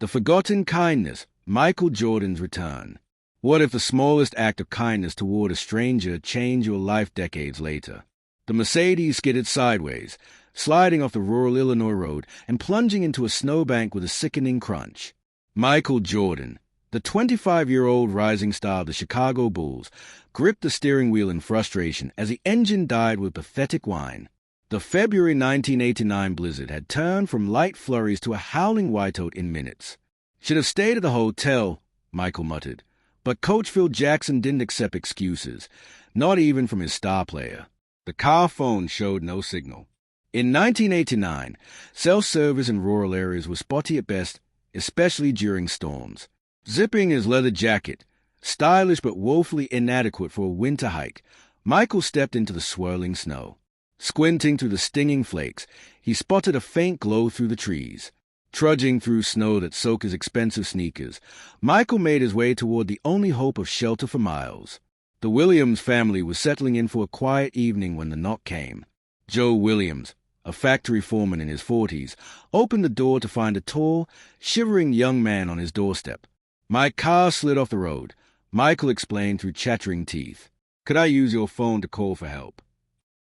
The forgotten kindness, Michael Jordan's return. What if the smallest act of kindness toward a stranger changed your life decades later? The Mercedes skidded sideways, sliding off the rural Illinois road and plunging into a snowbank with a sickening crunch. Michael Jordan, the 25-year-old rising star of the Chicago Bulls, gripped the steering wheel in frustration as the engine died with pathetic whine. The February 1989 blizzard had turned from light flurries to a howling whiteout in minutes. "Should have stayed at the hotel," Michael muttered. But Coach Phil Jackson didn't accept excuses, not even from his star player. The car phone showed no signal. In 1989, cell service in rural areas was spotty at best, especially during storms. Zipping his leather jacket, stylish but woefully inadequate for a winter hike, Michael stepped into the swirling snow. Squinting through the stinging flakes, he spotted a faint glow through the trees. Trudging through snow that soaked his expensive sneakers, Michael made his way toward the only hope of shelter for miles. The Williams family was settling in for a quiet evening when the knock came. Joe Williams, a factory foreman in his 40s, opened the door to find a tall, shivering young man on his doorstep. "My car slid off the road," Michael explained through chattering teeth. "Could I use your phone to call for help?"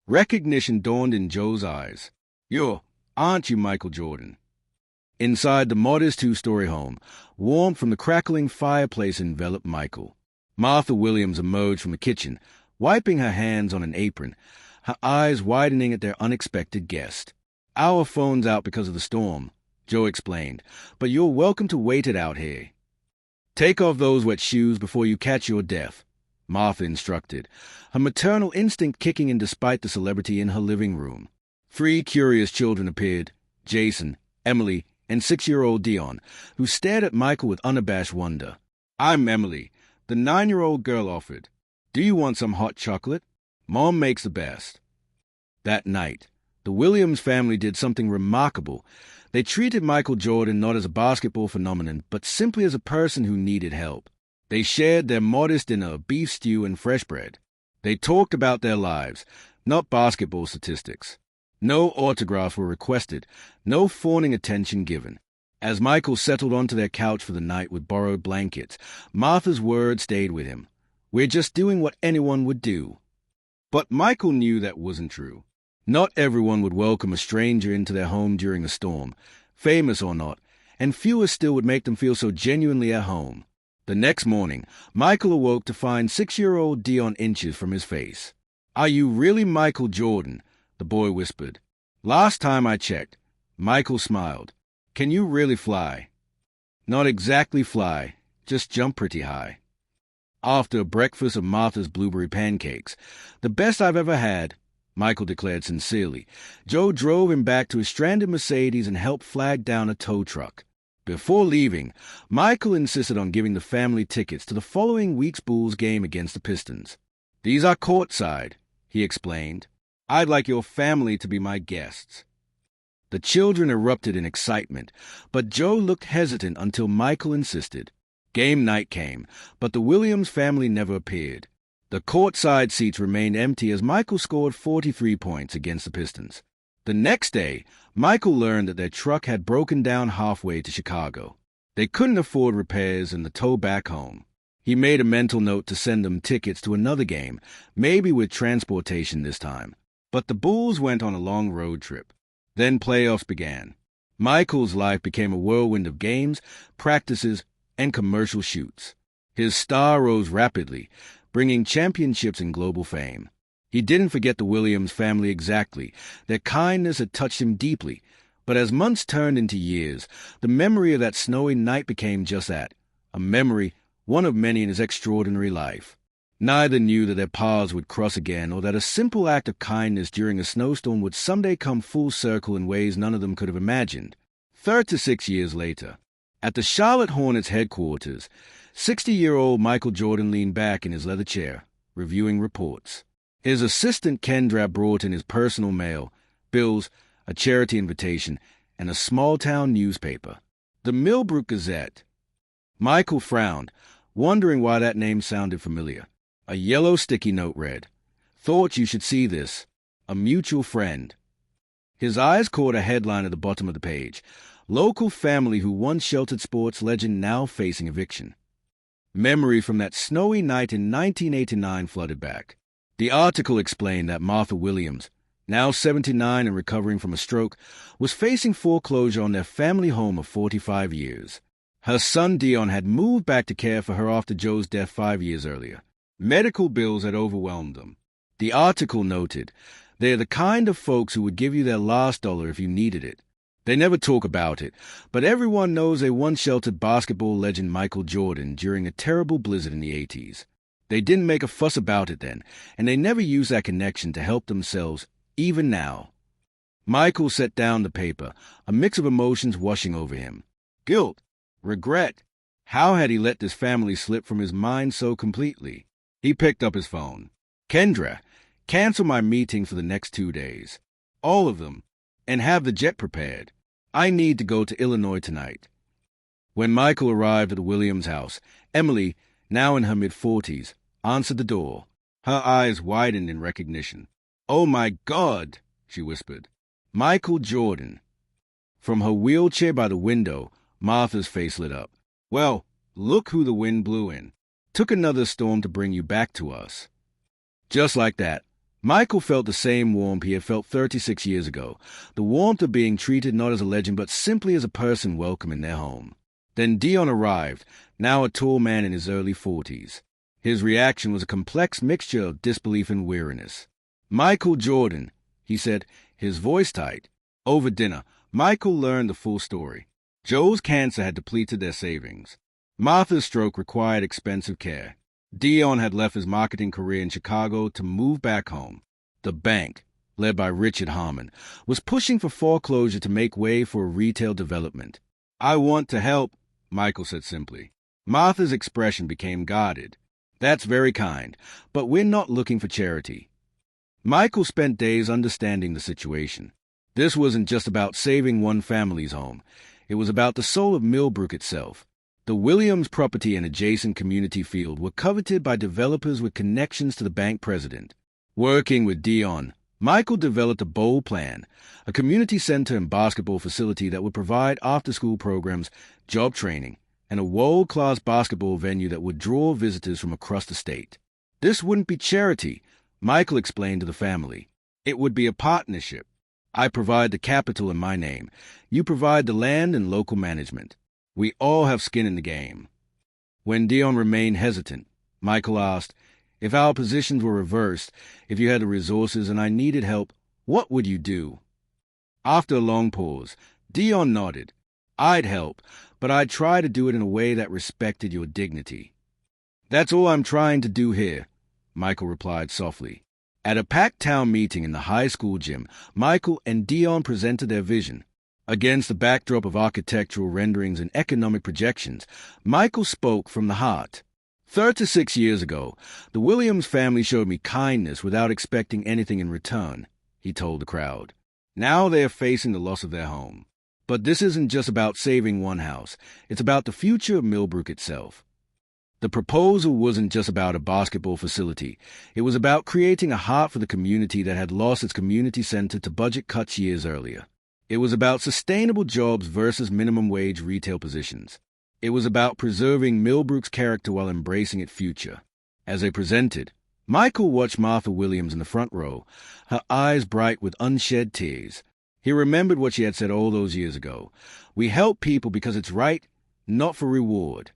Recognition dawned in Joe's eyes. Aren't you Michael Jordan?" Inside the modest two-story home, warmth from the crackling fireplace enveloped Michael. Martha Williams emerged from the kitchen, wiping her hands on an apron, her eyes widening at their unexpected guest. "Our phone's out because of the storm," Joe explained, "but you're welcome to wait it out here." "Take off those wet shoes before you catch your death," Martha instructed, her maternal instinct kicking in despite the celebrity in her living room. 3 curious children appeared, Jason, Emily, and 6-year-old Dion, who stared at Michael with unabashed wonder. "I'm Emily," the 9-year-old girl offered. "Do you want some hot chocolate? Mom makes the best." That night, the Williams family did something remarkable. They treated Michael Jordan not as a basketball phenomenon, but simply as a person who needed help. They shared their modest dinner of beef stew and fresh bread. They talked about their lives, not basketball statistics. No autographs were requested, no fawning attention given. As Michael settled onto their couch for the night with borrowed blankets, Martha's words stayed with him. "We're just doing what anyone would do." But Michael knew that wasn't true. Not everyone would welcome a stranger into their home during a storm, famous or not, and fewer still would make them feel so genuinely at home. The next morning, Michael awoke to find 6-year-old Dion inches from his face. "Are you really Michael Jordan?" the boy whispered. "Last time I checked." Michael smiled. "Can you really fly?" "Not exactly fly, just jump pretty high." After a breakfast of Martha's blueberry pancakes, "The best I've ever had," Michael declared sincerely, Joe drove him back to his stranded Mercedes and helped flag down a tow truck. Before leaving, Michael insisted on giving the family tickets to the following week's Bulls game against the Pistons. "These are courtside," he explained. "I'd like your family to be my guests." The children erupted in excitement, but Joe looked hesitant until Michael insisted. Game night came, but the Williams family never appeared. The courtside seats remained empty as Michael scored 43 points against the Pistons. The next day, Michael learned that their truck had broken down halfway to Chicago. They couldn't afford repairs and the tow back home. He made a mental note to send them tickets to another game, maybe with transportation this time. But the Bulls went on a long road trip. Then playoffs began. Michael's life became a whirlwind of games, practices, and commercial shoots. His star rose rapidly, bringing championships and global fame. He didn't forget the Williams family exactly. Their kindness had touched him deeply. But as months turned into years, the memory of that snowy night became just that, a memory, one of many in his extraordinary life. Neither knew that their paths would cross again or that a simple act of kindness during a snowstorm would someday come full circle in ways none of them could have imagined. 36 years later, at the Charlotte Hornets headquarters, 60-year-old Michael Jordan leaned back in his leather chair, reviewing reports. His assistant Kendra brought in his personal mail, bills, a charity invitation, and a small-town newspaper, the Millbrook Gazette. Michael frowned, wondering why that name sounded familiar. A yellow sticky note read, "Thought you should see this. A mutual friend." His eyes caught a headline at the bottom of the page. local family who once sheltered sports legend now facing eviction. Memory from that snowy night in 1989 flooded back. The article explained that Martha Williams, now 79 and recovering from a stroke, was facing foreclosure on their family home of 45 years. Her son Dion had moved back to care for her after Joe's death 5 years earlier. Medical bills had overwhelmed them. The article noted, "They're the kind of folks who would give you their last dollar if you needed it. They never talk about it, but everyone knows they once sheltered basketball legend Michael Jordan during a terrible blizzard in the 80s. They didn't make a fuss about it then, and they never used that connection to help themselves, even now." Michael set down the paper, a mix of emotions washing over him. Guilt, regret. How had he let this family slip from his mind so completely? He picked up his phone. "Kendra, cancel my meeting for the next 2 days. All of them. And have the jet prepared. I need to go to Illinois tonight." When Michael arrived at the Williams house, Emily, now in her mid-40s, answered the door. Her eyes widened in recognition. "Oh, my God," she whispered. "Michael Jordan." From her wheelchair by the window, Martha's face lit up. "Well, look who the wind blew in. Took another storm to bring you back to us." Just like that, Michael felt the same warmth he had felt 36 years ago, the warmth of being treated not as a legend but simply as a person welcome in their home. Then Dion arrived, now a tall man in his early 40s. His reaction was a complex mixture of disbelief and weariness. "Michael Jordan," he said, his voice tight. Over dinner, Michael learned the full story. Joe's cancer had depleted their savings. Martha's stroke required expensive care. Dion had left his marketing career in Chicago to move back home. The bank, led by Richard Harmon, was pushing for foreclosure to make way for a retail development. "I want to help," Michael said simply. Martha's expression became guarded. "That's very kind, but we're not looking for charity." Michael spent days understanding the situation. This wasn't just about saving one family's home. It was about the soul of Millbrook itself. The Williams property and adjacent community field were coveted by developers with connections to the bank president. Working with Dion, Michael developed a bold plan, a community center and basketball facility that would provide after-school programs, job training, and a world-class basketball venue that would draw visitors from across the state. This wouldn't be charity, Michael explained to the family. It would be a partnership. I provide the capital in my name. You provide the land and local management. We all have skin in the game. When Dion remained hesitant, Michael asked, "If our positions were reversed, if you had the resources and I needed help, what would you do?" After a long pause, Dion nodded. "I'd help, but I'd try to do it in a way that respected your dignity." "That's all I'm trying to do here," Michael replied softly. At a packed town meeting in the high school gym, Michael and Dion presented their vision. Against the backdrop of architectural renderings and economic projections, Michael spoke from the heart. 36 years ago, the Williams family showed me kindness without expecting anything in return, he told the crowd. Now they are facing the loss of their home. But this isn't just about saving one house. It's about the future of Millbrook itself. The proposal wasn't just about a basketball facility. It was about creating a heart for the community that had lost its community center to budget cuts years earlier. It was about sustainable jobs versus minimum wage retail positions. It was about preserving Millbrook's character while embracing its future. As they presented, Michael watched Martha Williams in the front row, her eyes bright with unshed tears. He remembered what she had said all those years ago. "We help people because it's right, not for reward."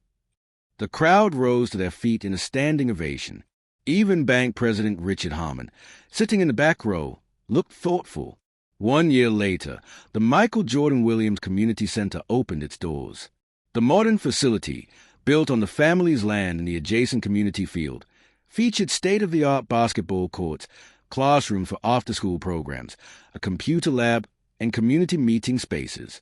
The crowd rose to their feet in a standing ovation. Even bank president Richard Harmon, sitting in the back row, looked thoughtful. 1 year later, the Michael Jordan Williams Community Center opened its doors. The modern facility, built on the family's land in the adjacent community field, featured state-of-the-art basketball courts, classrooms for after-school programs, a computer lab, and community meeting spaces.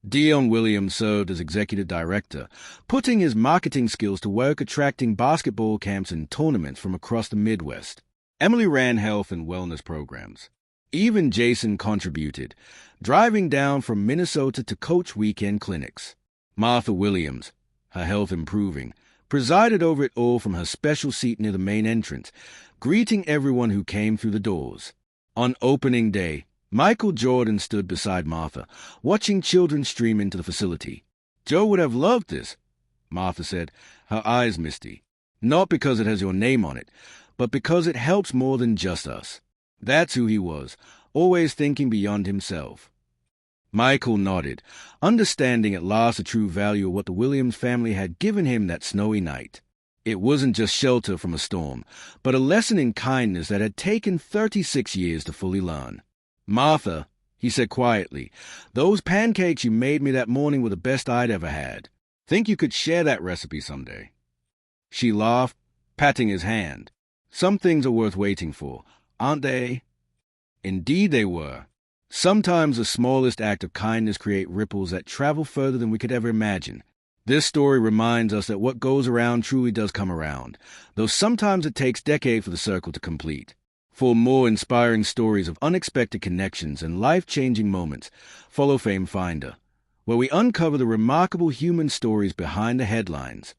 Dion Williams served as executive director, putting his marketing skills to work attracting basketball camps and tournaments from across the Midwest. Emily ran health and wellness programs. Even Jason contributed, driving down from Minnesota to coach weekend clinics. Martha Williams, her health improving, presided over it all from her special seat near the main entrance, greeting everyone who came through the doors. On opening day, Michael Jordan stood beside Martha, watching children stream into the facility. "Joe would have loved this," Martha said, her eyes misty. "Not because it has your name on it, but because it helps more than just us." That's who he was, always thinking beyond himself. Michael nodded, understanding at last the true value of what the Williams family had given him that snowy night. It wasn't just shelter from a storm, but a lesson in kindness that had taken 36 years to fully learn. "Martha," he said quietly, "those pancakes you made me that morning were the best I'd ever had. Think you could share that recipe someday?" She laughed, patting his hand. "Some things are worth waiting for, aren't they?" Indeed they were. Sometimes the smallest act of kindness creates ripples that travel further than we could ever imagine. This story reminds us that what goes around truly does come around, though sometimes it takes decades for the circle to complete. For more inspiring stories of unexpected connections and life-changing moments, follow Fame Finder, where we uncover the remarkable human stories behind the headlines.